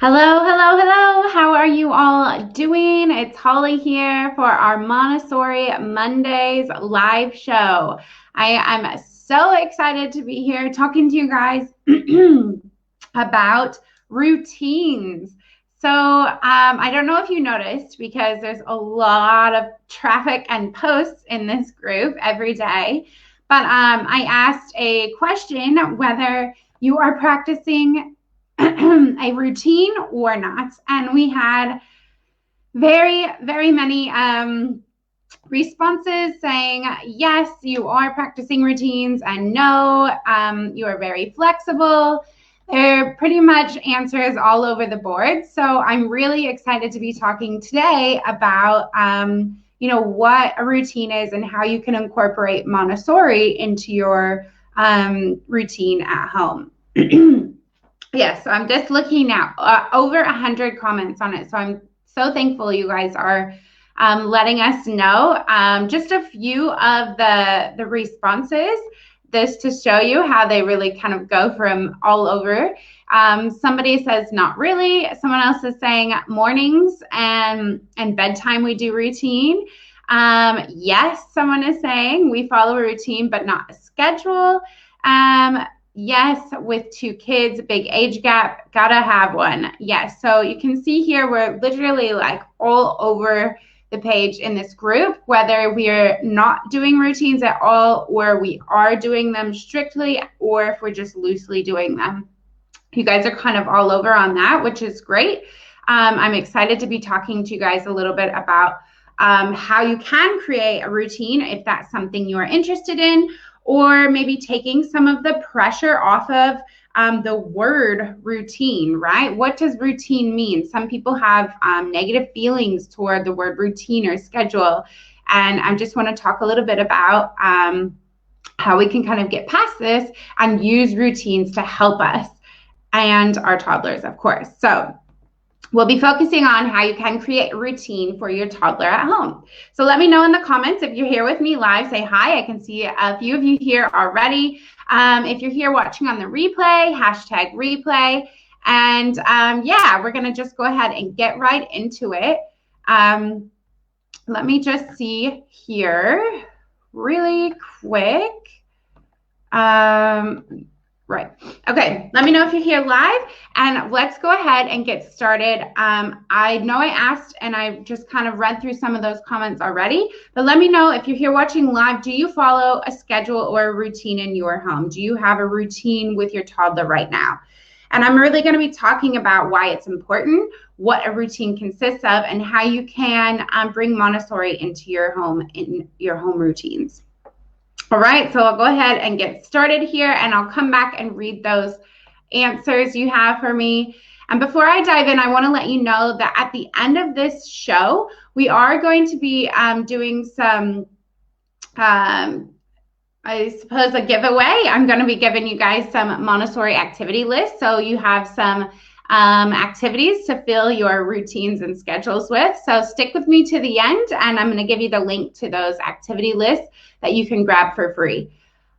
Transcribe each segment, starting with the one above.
Hello, hello, hello. How are you all doing? It's Holly here for our Montessori Mondays live show. I'm so excited to be here talking to you guys about routines. I don't know if you noticed because there's a lot of traffic and posts in this group every day, but I asked a question whether you are practicing a routine or not. And we had very, very many responses saying, yes, you are practicing routines, and no, you are very flexible. They're pretty much answers all over the board. So I'm really excited to be talking today about what a routine is and how you can incorporate Montessori into your routine at home. Yeah, so I'm just looking now, over 100 comments on it. So I'm so thankful you guys are letting us know. Just a few of the responses, this to show you how they really kind of go from all over. Somebody says not really. Someone else is saying mornings and bedtime we do routine. Yes, someone is saying we follow a routine but not a schedule. Yes, with 2 kids, big age gap, gotta have one. Yes, so you can see here we're literally like all over the page in this group, whether we're not doing routines at all or we are doing them strictly or if we're just loosely doing them. You guys are kind of all over on that, which is great. I'm excited to be talking to you guys a little bit about how you can create a routine if that's something you're interested in, or maybe taking some of the pressure off of the word routine, right? What does routine mean? Some people have negative feelings toward the word routine or schedule. And I just want to talk a little bit about how we can kind of get past this and use routines to help us and our toddlers, of course. So we'll be focusing on how you can create a routine for your toddler at home. So let me know in the comments if you're here with me live. Say hi. I can see a few of you here already. If you're here watching on the replay, hashtag replay. And yeah, we're going to just go ahead and get right into it. Let me just see here really quick. Right. Okay. Let me know if you're here live and let's go ahead and get started. I know I asked and I just kind of read through some of those comments already, but let me know if you're here watching live, do you follow a schedule or a routine in your home? Do you have a routine with your toddler right now? And I'm really going to be talking about why it's important, what a routine consists of, and how you can bring Montessori into your home in your home routines. All right, so I'll go ahead and get started here and I'll come back and read those answers you have for me. And before I dive in, I want to let you know that at the end of this show, we are going to be doing some, I suppose, a giveaway. I'm going to be giving you guys some Montessori activity lists. So you have some activities to fill your routines and schedules with. So stick with me to the end and I'm going to give you the link to those activity lists that you can grab for free.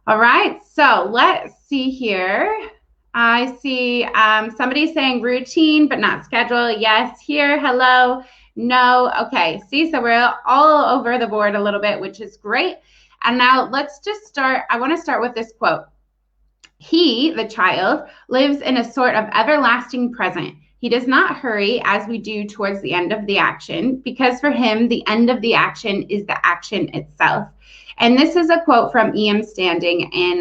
All right, so let's see here. I see somebody saying routine but not schedule. Yes, here, hello, no. Okay, see, so we're all over the board a little bit, which is great. And now let's just start. I want to start with this quote. He, the child, lives in a sort of everlasting present. He does not hurry as we do towards the end of the action, because for him, the end of the action is the action itself. And this is a quote from E.M. Standing in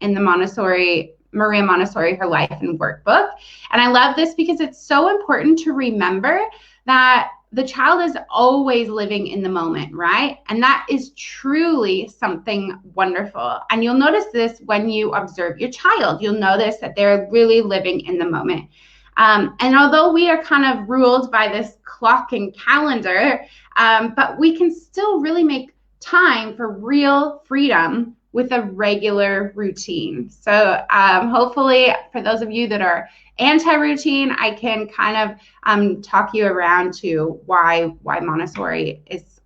the Montessori, Maria Montessori, Her Life and Work book. And I love this because it's so important to remember that the child is always living in the moment, right? And that is truly something wonderful. And you'll notice this when you observe your child. You'll notice that they're really living in the moment. And although we are kind of ruled by this clock and calendar, but we can still really make time for real freedom with a regular routine. So hopefully for those of you that are anti-routine, I can kind of talk you around to why Montessori is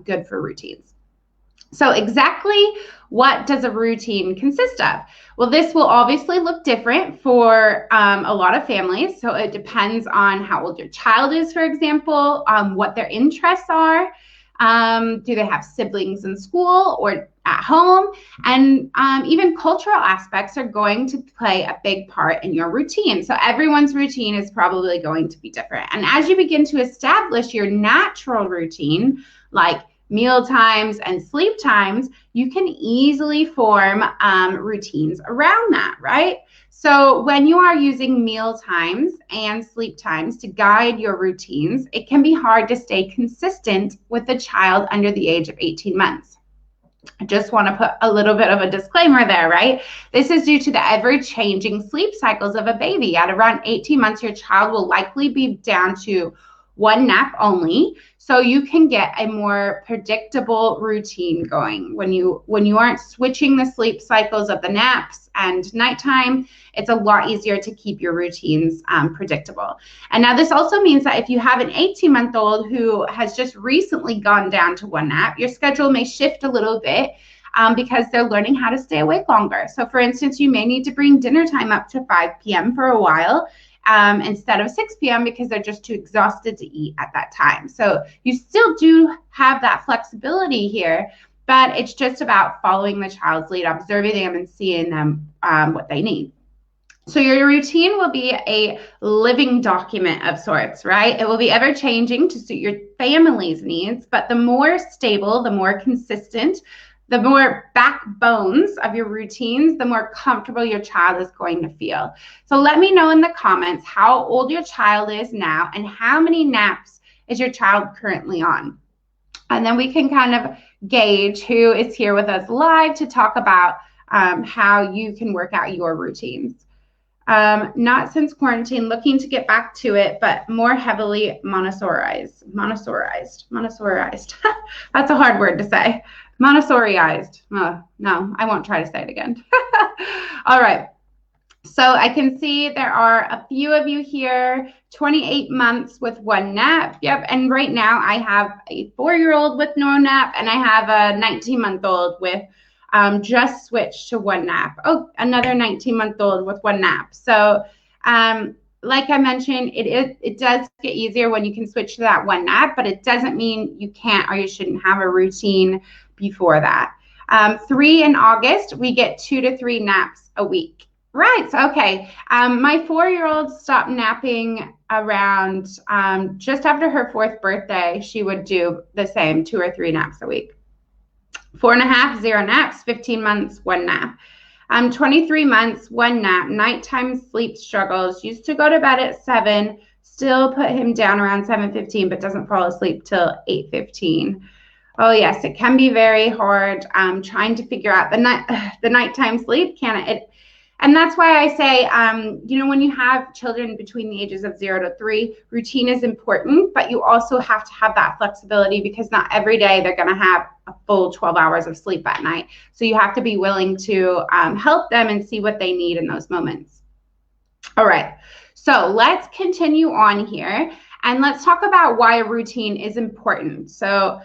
good for routines. So exactly what does a routine consist of? Well, this will obviously look different for a lot of families. So it depends on how old your child is, for example, what their interests are. Do they have siblings in school or at home? And even cultural aspects are going to play a big part in your routine. So everyone's routine is probably going to be different. And as you begin to establish your natural routine, like meal times and sleep times, you can easily form routines around that, right? So when you are using meal times and sleep times to guide your routines, it can be hard to stay consistent with a child under the age of 18 months. I just want to put a little bit of a disclaimer there, right? This is due to the ever-changing sleep cycles of a baby. At around 18 months, your child will likely be down to one nap only, so you can get a more predictable routine going. When you aren't switching the sleep cycles of the naps and nighttime, it's a lot easier to keep your routines predictable. And now this also means that if you have an 18-month-old who has just recently gone down to one nap, your schedule may shift a little bit because they're learning how to stay awake longer. So for instance, you may need to bring dinner time up to 5 p.m. for a while, instead of 6 p.m. because they're just too exhausted to eat at that time. So you still do have that flexibility here, but it's just about following the child's lead, observing them and seeing them what they need. So your routine will be a living document of sorts, right? It will be ever changing to suit your family's needs, but the more stable, the more consistent, the more backbones of your routines, the more comfortable your child is going to feel. So let me know in the comments how old your child is now and how many naps is your child currently on. And then we can kind of gauge who is here with us live to talk about how you can work out your routines. Not since quarantine, looking to get back to it, but more heavily Montessoriized. That's a hard word to say. Montessoriized. No, I won't try to say it again. All right. So I can see there are a few of you here, 28 months with one nap. Yep. And right now I have a 4-year-old with no nap, and I have a 19-month-old with just switched to one nap. Oh, another 19-month-old with one nap. So like I mentioned, it does get easier when you can switch to that one nap, but it doesn't mean you can't or you shouldn't have a routine before that. 3 in August, we get 2 to 3 naps a week. Right, so okay. My 4-year-old stopped napping around just after her 4th birthday. She would do the same, 2 or 3 naps a week. 4.5, 0 naps. 15 months, 1 nap. 23 months, 1 nap. Nighttime sleep struggles. Used to go to bed at 7. Still put him down around 7:15, but doesn't fall asleep till 8:15. Oh yes, it can be very hard trying to figure out the nighttime sleep. And that's why I say, when you have children between the ages of 0 to 3, routine is important, but you also have to have that flexibility because not every day they're going to have a full 12 hours of sleep at night. So you have to be willing to help them and see what they need in those moments. All right, so let's continue on here and let's talk about why a routine is important. So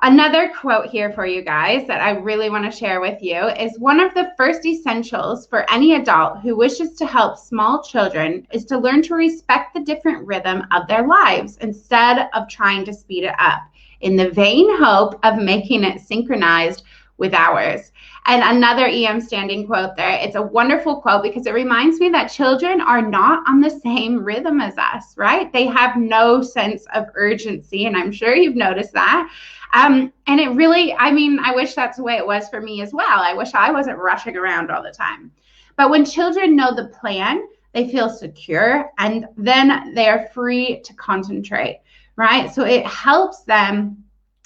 another quote here for you guys that I really want to share with you is one of the first essentials for any adult who wishes to help small children is to learn to respect the different rhythm of their lives instead of trying to speed it up in the vain hope of making it synchronized with ours. And another EM standing quote there. It's a wonderful quote because it reminds me that children are not on the same rhythm as us, right? They have no sense of urgency, and I'm sure you've noticed that. And it really, I wish that's the way it was for me as well. I wish I wasn't rushing around all the time. But when children know the plan, they feel secure, and then they're free to concentrate, right? So it helps them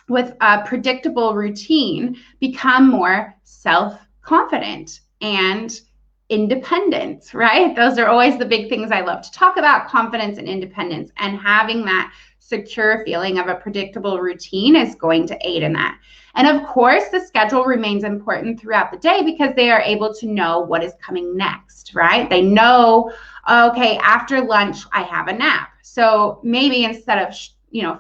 with a predictable routine become more self-confident and independent, right? Those are always the big things I love to talk about, confidence and independence, and having that secure feeling of a predictable routine is going to aid in that. And of course, the schedule remains important throughout the day because they are able to know what is coming next, right? They know, okay, after lunch, I have a nap. So maybe instead of,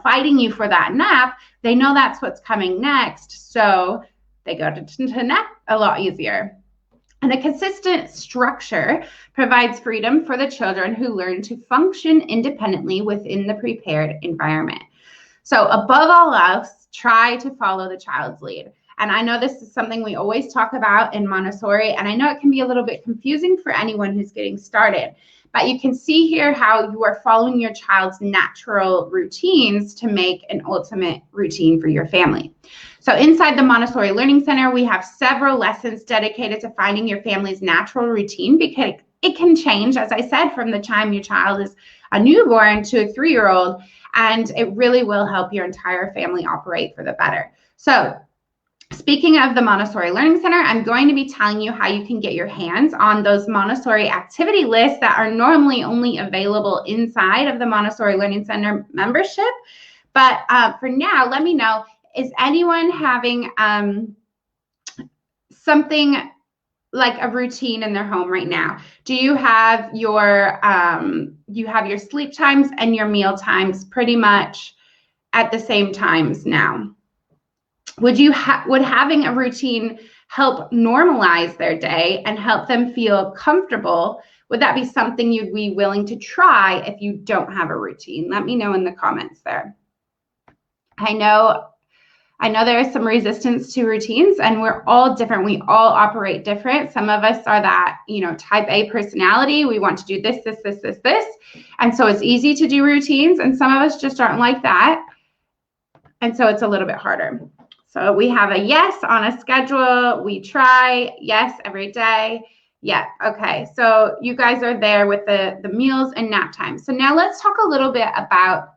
fighting you for that nap, they know that's what's coming next. So They go to nap a lot easier. And a consistent structure provides freedom for the children who learn to function independently within the prepared environment. So above all else, try to follow the child's lead. And I know this is something we always talk about in Montessori, and I know it can be a little bit confusing for anyone who's getting started. But you can see here how you are following your child's natural routines to make an ultimate routine for your family. So inside the Montessori Learning Center, we have several lessons dedicated to finding your family's natural routine, because it can change, as I said, from the time your child is a newborn to a 3-year-old, and it really will help your entire family operate for the better. So speaking of the Montessori Learning Center, I'm going to be telling you how you can get your hands on those Montessori activity lists that are normally only available inside of the Montessori Learning Center membership. But for now, let me know, is anyone having something like a routine in their home right now? Do you have your sleep times and your meal times pretty much at the same times now? Would having a routine help normalize their day and help them feel comfortable? Would that be something you'd be willing to try if you don't have a routine? Let me know in the comments there. I know there is some resistance to routines, and we're all different. We all operate different. Some of us are that, type A personality. We want to do this. And so it's easy to do routines, and some of us just aren't like that. And so it's a little bit harder. So we have a yes on a schedule. We try, yes, every day. Yeah, okay. So you guys are there with the meals and nap time. So now let's talk a little bit about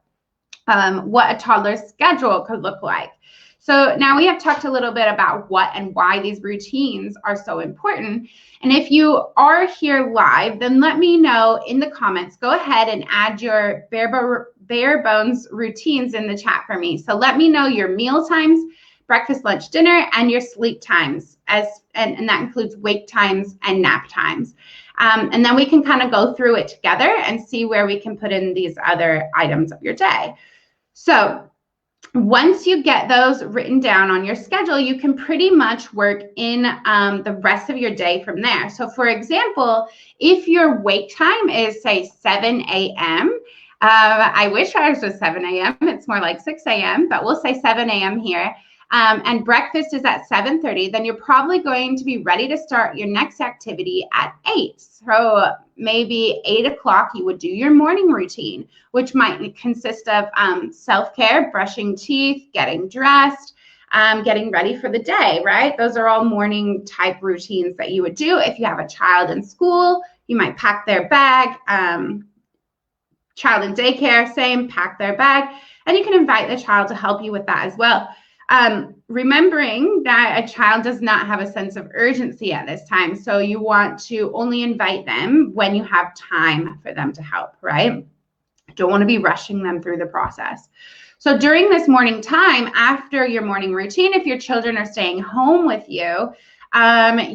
what a toddler's schedule could look like. So now we have talked a little bit about what and why these routines are so important. And if you are here live, then let me know in the comments. Go ahead and add your bare bones routines in the chat for me. So let me know your meal times, breakfast, lunch, dinner, and your sleep times, and that includes wake times and nap times. And then we can kind of go through it together and see where we can put in these other items of your day. So once you get those written down on your schedule, you can pretty much work in the rest of your day from there. So for example, if your wake time is, say, 7 a.m., I wish ours was 7 a.m. It's more like 6 a.m., but we'll say 7 a.m. here. And breakfast is at 7:30, then you're probably going to be ready to start your next activity at 8. So maybe 8 o'clock, you would do your morning routine, which might consist of self-care, brushing teeth, getting dressed, getting ready for the day, right? Those are all morning type routines that you would do. If you have a child in school, you might pack their bag. Child in daycare, same, pack their bag. And you can invite the child to help you with that as well. Remembering that a child does not have a sense of urgency at this time. So you want to only invite them when you have time for them to help, right? Don't want to be rushing them through the process. So during this morning time, after your morning routine, if your children are staying home with you,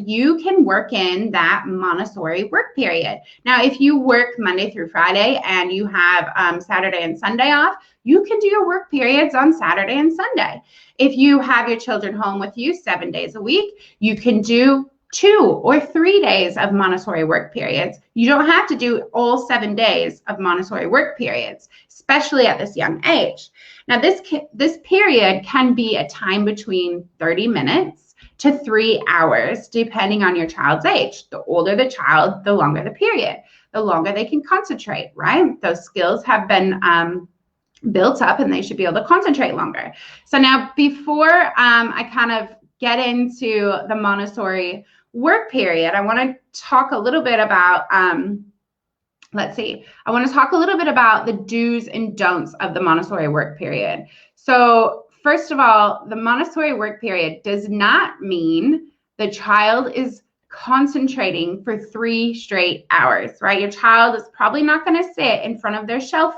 you can work in that Montessori work period. Now, if you work Monday through Friday and you have Saturday and Sunday off, you can do your work periods on Saturday and Sunday. If you have your children home with you 7 days a week, you can do 2 or 3 days of Montessori work periods. You don't have to do all 7 days of Montessori work periods, especially at this young age. Now, this period can be a time between 30 minutes to 3 hours, depending on your child's age. The older the child, the longer the period, the longer they can concentrate, right? Those skills have been built up and they should be able to concentrate longer. So now before I kind of get into the Montessori work period, I want to talk a little bit about, I want to talk a little bit about the do's and don'ts of the Montessori work period. So first of all, the Montessori work period does not mean the child is concentrating for 3 straight hours, right? Your child is probably not going to sit in front of their shelf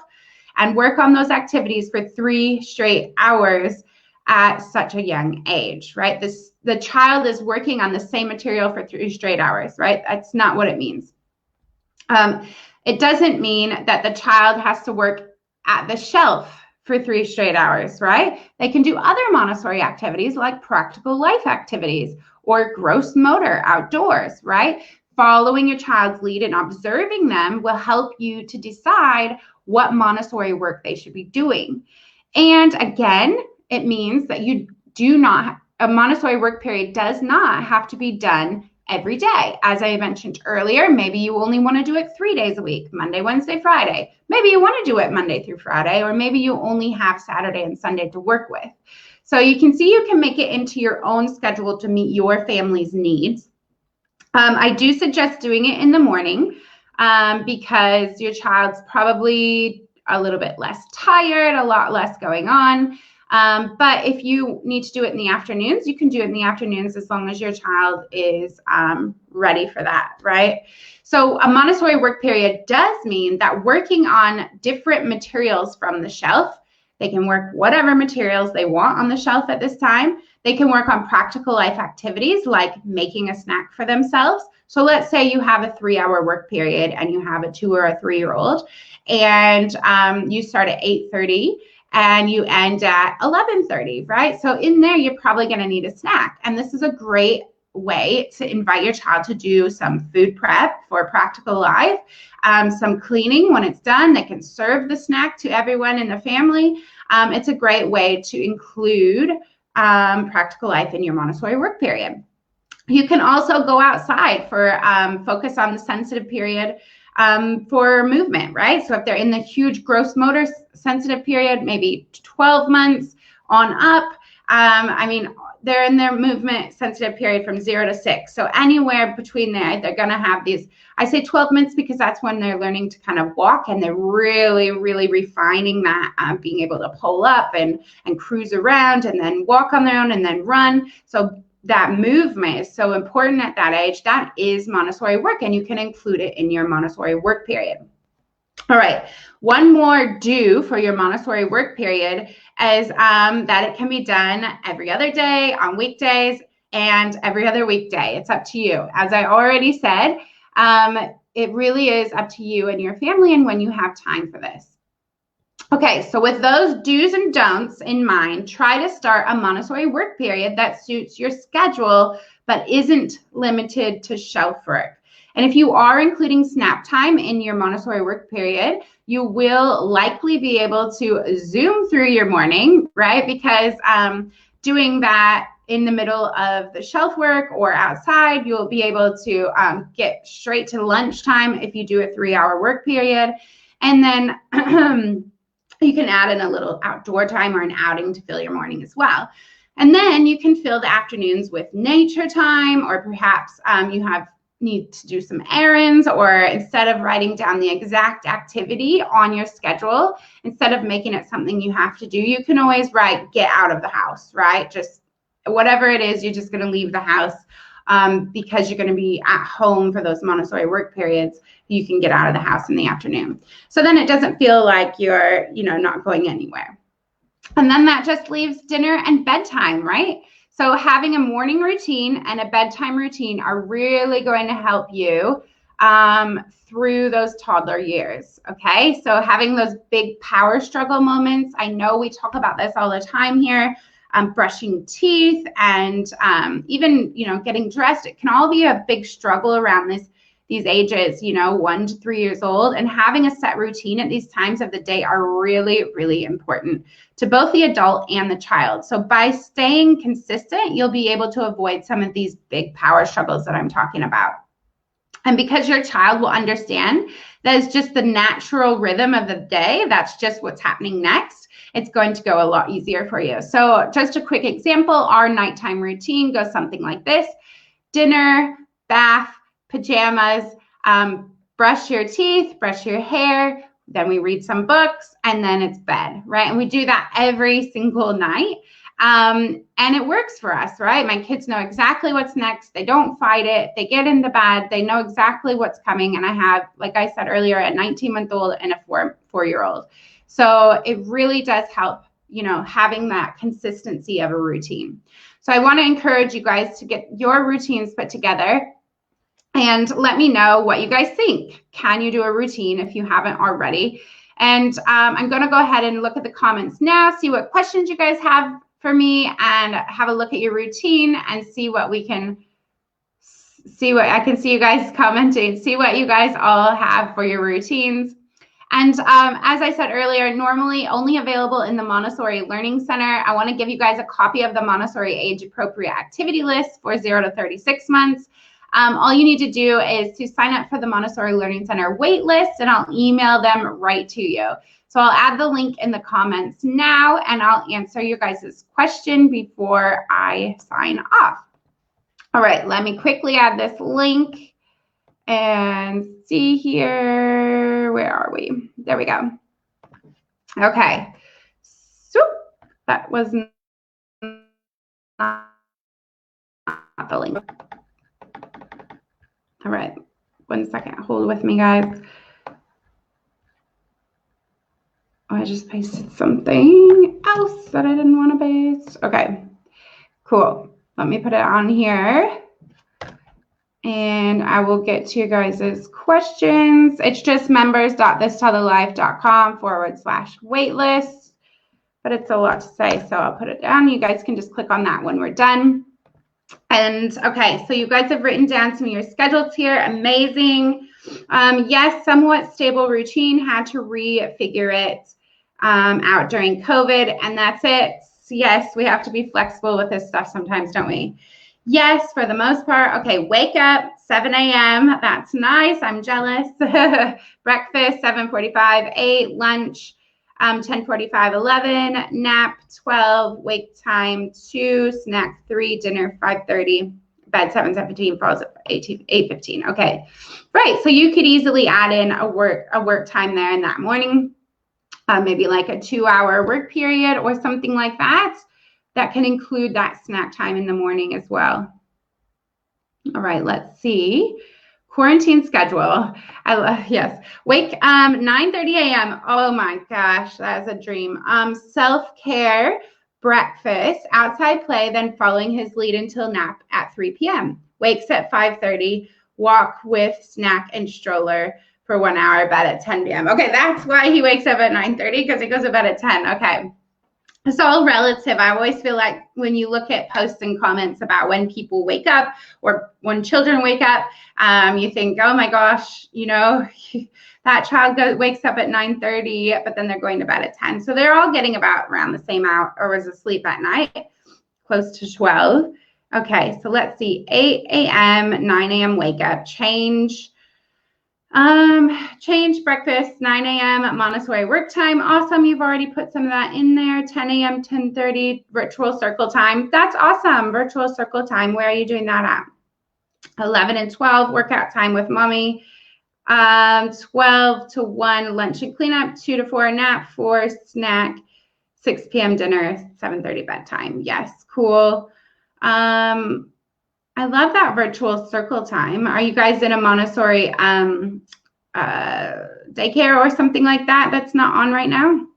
and work on those activities for 3 straight hours at such a young age, right? The child is working on the same material for 3 straight hours, right? That's not what it means. It doesn't mean that the child has to work at the shelf for 3 straight hours, right? They can do other Montessori activities like practical life activities or gross motor outdoors, right? Following your child's lead and observing them will help you to decide what Montessori work they should be doing. And again, it means that a Montessori work period does not have to be done every day. As I mentioned earlier, maybe you only want to do it 3 days a week, Monday, Wednesday, Friday. Maybe you want to do it Monday through Friday, or maybe you only have Saturday and Sunday to work with. So you can see you can make it into your own schedule to meet your family's needs. I do suggest doing it in the morning because your child's probably a little bit less tired, a lot less going on. But if you need to do it in the afternoons, you can do it in the afternoons as long as your child is ready for that, right? So a Montessori work period does mean that working on different materials from the shelf, they can work whatever materials they want on the shelf at this time. They can work on practical life activities like making a snack for themselves. So let's say you have a 3-hour work period and you have a 2 or a 3-year-old, and you start at 8:30 and you end at 11:30, right? So in there, you're probably going to need a snack. And this is a great way to invite your child to do some food prep for practical life, some cleaning. When it's done, they can serve the snack to everyone in the family. It's a great way to include practical life in your Montessori work period. You can also go outside for focus on the sensitive period for movement, right? So if they're in the huge gross motor sensitive period, maybe 12 months on up, they're in their movement sensitive period from 0 to 6. So anywhere between there, they're going to have these, I say 12 months because that's when they're learning to kind of walk, and they're really, really refining that, being able to pull up and cruise around and then walk on their own and then run. So that movement is so important at that age. That is Montessori work, and you can include it in your Montessori work period. All right, one more do for your Montessori work period is that it can be done every other day, on weekdays, and every other weekday. It's up to you. As I already said, it really is up to you and your family and when you have time for this. Okay, so with those do's and don'ts in mind, try to start a Montessori work period that suits your schedule but isn't limited to shelf work. And if you are including snap time in your Montessori work period, you will likely be able to zoom through your morning, right? Because doing that in the middle of the shelf work or outside, you'll be able to get straight to lunchtime if you do a 3-hour work period. And then you can add in a little outdoor time or an outing to fill your morning as well. And then you can fill the afternoons with nature time, or perhaps you need to do some errands, or instead of writing down the exact activity on your schedule, instead of making it something you have to do, you can always write get out of the house, right? Just whatever it is, you're just going to leave the house because you're going to be at home for those Montessori work periods. You can get out of the house in the afternoon. So then it doesn't feel like you're, not going anywhere. And then that just leaves dinner and bedtime, right? So having a morning routine and a bedtime routine are really going to help you through those toddler years, okay? So having those big power struggle moments, I know we talk about this all the time here, brushing teeth and even, getting dressed. It can all be a big struggle around these ages, 1 to 3 years old, and having a set routine at these times of the day are really, really important to both the adult and the child. So by staying consistent, you'll be able to avoid some of these big power struggles that I'm talking about. And because your child will understand that it's just the natural rhythm of the day, that's just what's happening next, it's going to go a lot easier for you. So just a quick example, our nighttime routine goes something like this: dinner, bath, pajamas, brush your teeth, brush your hair, then we read some books, and then it's bed, right? And we do that every single night. And it works for us, right? My kids know exactly what's next. They don't fight it. They get into bed. They know exactly what's coming. And I have, like I said earlier, a 19-month-old and a four-year-old. So it really does help, having that consistency of a routine. So I want to encourage you guys to get your routines put together and let me know what you guys think. Can you do a routine if you haven't already? And I'm going to go ahead and look at the comments now, see what questions you guys have for me, and have a look at your routine and see what we can see, what I can see you guys commenting, see what you guys all have for your routines. And as I said earlier, normally only available in the Montessori Learning Center. I want to give you guys a copy of the Montessori Age Appropriate Activity List for 0 to 36 months. All you need to do is to sign up for the Montessori Learning Center wait list, and I'll email them right to you. So I'll add the link in the comments now, and I'll answer you guys' question before I sign off. All right, let me quickly add this link and see here. Where are we? There we go. Okay. So that was not the link. All right. 1 second. Hold with me, guys. Oh, I just pasted something else that I didn't want to paste. Okay. Cool. Let me put it on here. And I will get to you guys' questions. It's just members.thistillthelife.com/waitlist. But it's a lot to say, so I'll put it down. You guys can just click on that when we're done. And okay, so you guys have written down some of your schedules here. Amazing. Yes, somewhat stable routine. Had to refigure it out during COVID, and that's it. Yes, we have to be flexible with this stuff sometimes, don't we? Yes, for the most part. Okay, wake up, 7 a.m. That's nice. I'm jealous. Breakfast, 7:45, 8. Lunch, 10:45, 11. Nap, 12. Wake time, 2. Snack, 3. Dinner, 5:30. Bed, 7:17. Falls at 8:15. Okay, right. So you could easily add in a work time there in that morning. Maybe like a 2-hour work period or something like that. That can include that snack time in the morning as well. All right, let's see. Quarantine schedule. Yes. Wake 9:30 a.m. Oh my gosh, that is a dream. Self-care, breakfast, outside play, then following his lead until nap at 3 p.m. Wakes at 5:30, walk with snack and stroller for 1 hour, bed at 10 p.m. Okay, that's why he wakes up at 9:30, because he goes to bed at 10. Okay. It's all relative. I always feel like when you look at posts and comments about when people wake up or when children wake up, you think, oh my gosh, you know, that child wakes up at 9:30, but then they're going to bed at 10. So they're all getting about around the same hours of sleep at night, close to 12. Okay, so let's see, 8 a.m., 9 a.m. wake up, change breakfast, 9 a.m. Montessori work time. Awesome. You've already put some of that in there. 10 a.m., 10:30 virtual circle time. That's awesome. Virtual circle time. Where are you doing that at? 11 and 12 workout time with mommy. 12 to 1 lunch and cleanup. 2 to 4 nap. 4 snack. 6 p.m. dinner. 7:30 bedtime. Yes. Cool. I love that virtual circle time. Are you guys in a Montessori daycare or something like that that's not on right now?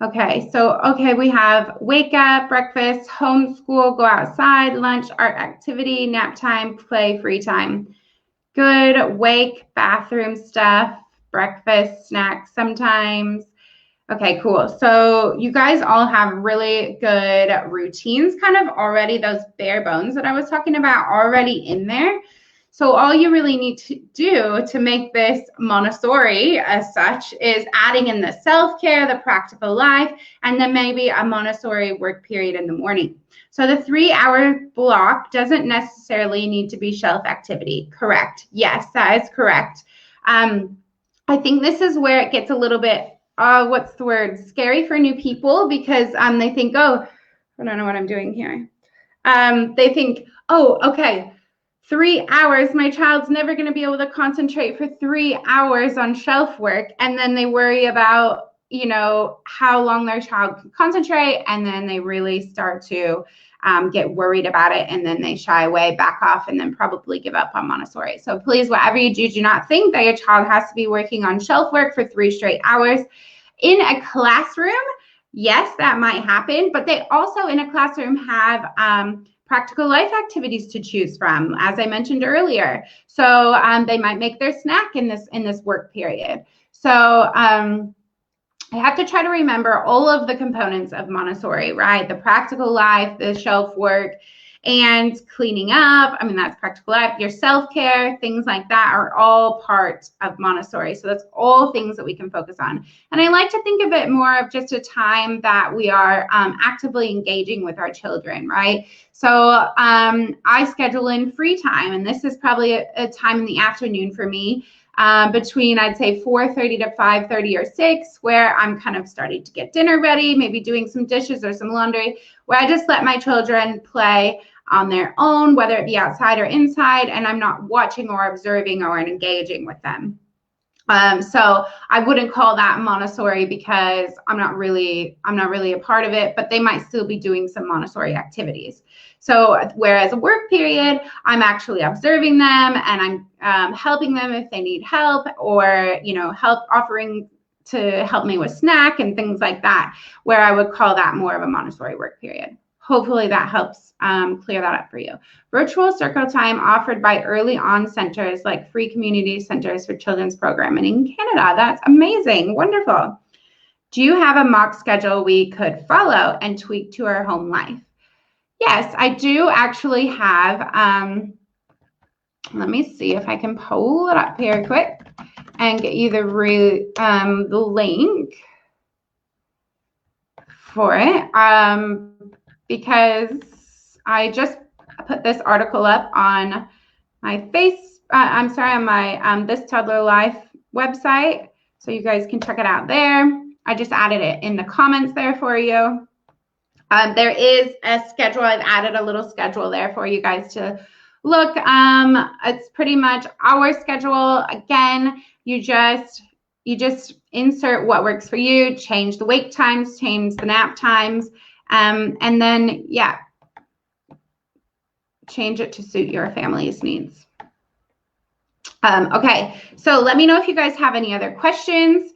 Okay, so we have wake up, breakfast, homeschool, go outside, lunch, art activity, nap time, play, free time. Good. Wake, bathroom stuff, breakfast, snacks sometimes. Okay, cool. So you guys all have really good routines, kind of already, those bare bones that I was talking about already in there. So all you really need to do to make this Montessori as such is adding in the self-care, the practical life, and then maybe a Montessori work period in the morning. So the 3-hour block doesn't necessarily need to be shelf activity. Correct. Yes, that is correct. I think this is where it gets a little bit what's the word? Scary for new people, because they think, oh, I don't know what I'm doing here. They think, oh, okay, 3 hours, my child's never going to be able to concentrate for 3 hours on shelf work. And then they worry about, you know, how long their child can concentrate. And then they really start to get worried about it. And then they shy away, back off, and then probably give up on Montessori. So please, whatever you do not think that your child has to be working on shelf work for 3 straight hours. In a classroom, yes, that might happen. But they also in a classroom have practical life activities to choose from, as I mentioned earlier. So they might make their snack in this work period. So I have to try to remember all of the components of Montessori, right? The practical life, the shelf work, and cleaning up. I mean, that's practical life. Your self-care, things like that are all part of Montessori. So that's all things that we can focus on. And I like to think of it more of just a time that we are actively engaging with our children, right? So I schedule in free time, and this is probably a time in the afternoon for me. Between, I'd say, 4:30 to 5:30 or 6, where I'm kind of starting to get dinner ready, maybe doing some dishes or some laundry, where I just let my children play on their own, whether it be outside or inside, and I'm not watching or observing or engaging with them. So I wouldn't call that Montessori because I'm not really a part of it, but they might still be doing some Montessori activities. So whereas a work period, I'm actually observing them and I'm helping them if they need help, or offering to help me with snack and things like that, where I would call that more of a Montessori work period. Hopefully that helps clear that up for you. Virtual circle time offered by early on centers like free community centers for children's programming in Canada. That's amazing. Wonderful. Do you have a mock schedule we could follow and tweak to our home life? Yes, I do actually have. Let me see if I can pull it up here quick and get you the link for it. Because I just put this article up on my on my This Toddler Life website, so you guys can check it out there. I just added it in the comments there for you. There is a schedule. I've added a little schedule there for you guys to look. It's pretty much our schedule. Again, you just insert what works for you, change the wake times, change the nap times, and then, yeah, change it to suit your family's needs. Okay, so let me know if you guys have any other questions.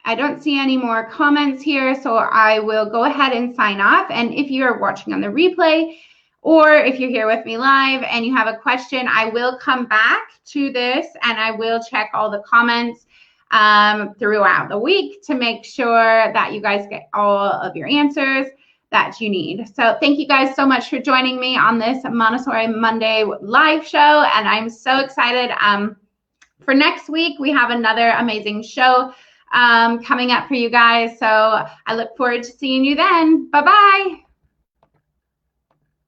I don't see any more comments here, so I will go ahead and sign off. And if you're watching on the replay, or if you're here with me live and you have a question, I will come back to this and I will check all the comments throughout the week to make sure that you guys get all of your answers that you need. So thank you guys so much for joining me on this Montessori Monday live show. And I'm so excited. For next week, we have another amazing show coming up for you guys. So I look forward to seeing you then. Bye-bye.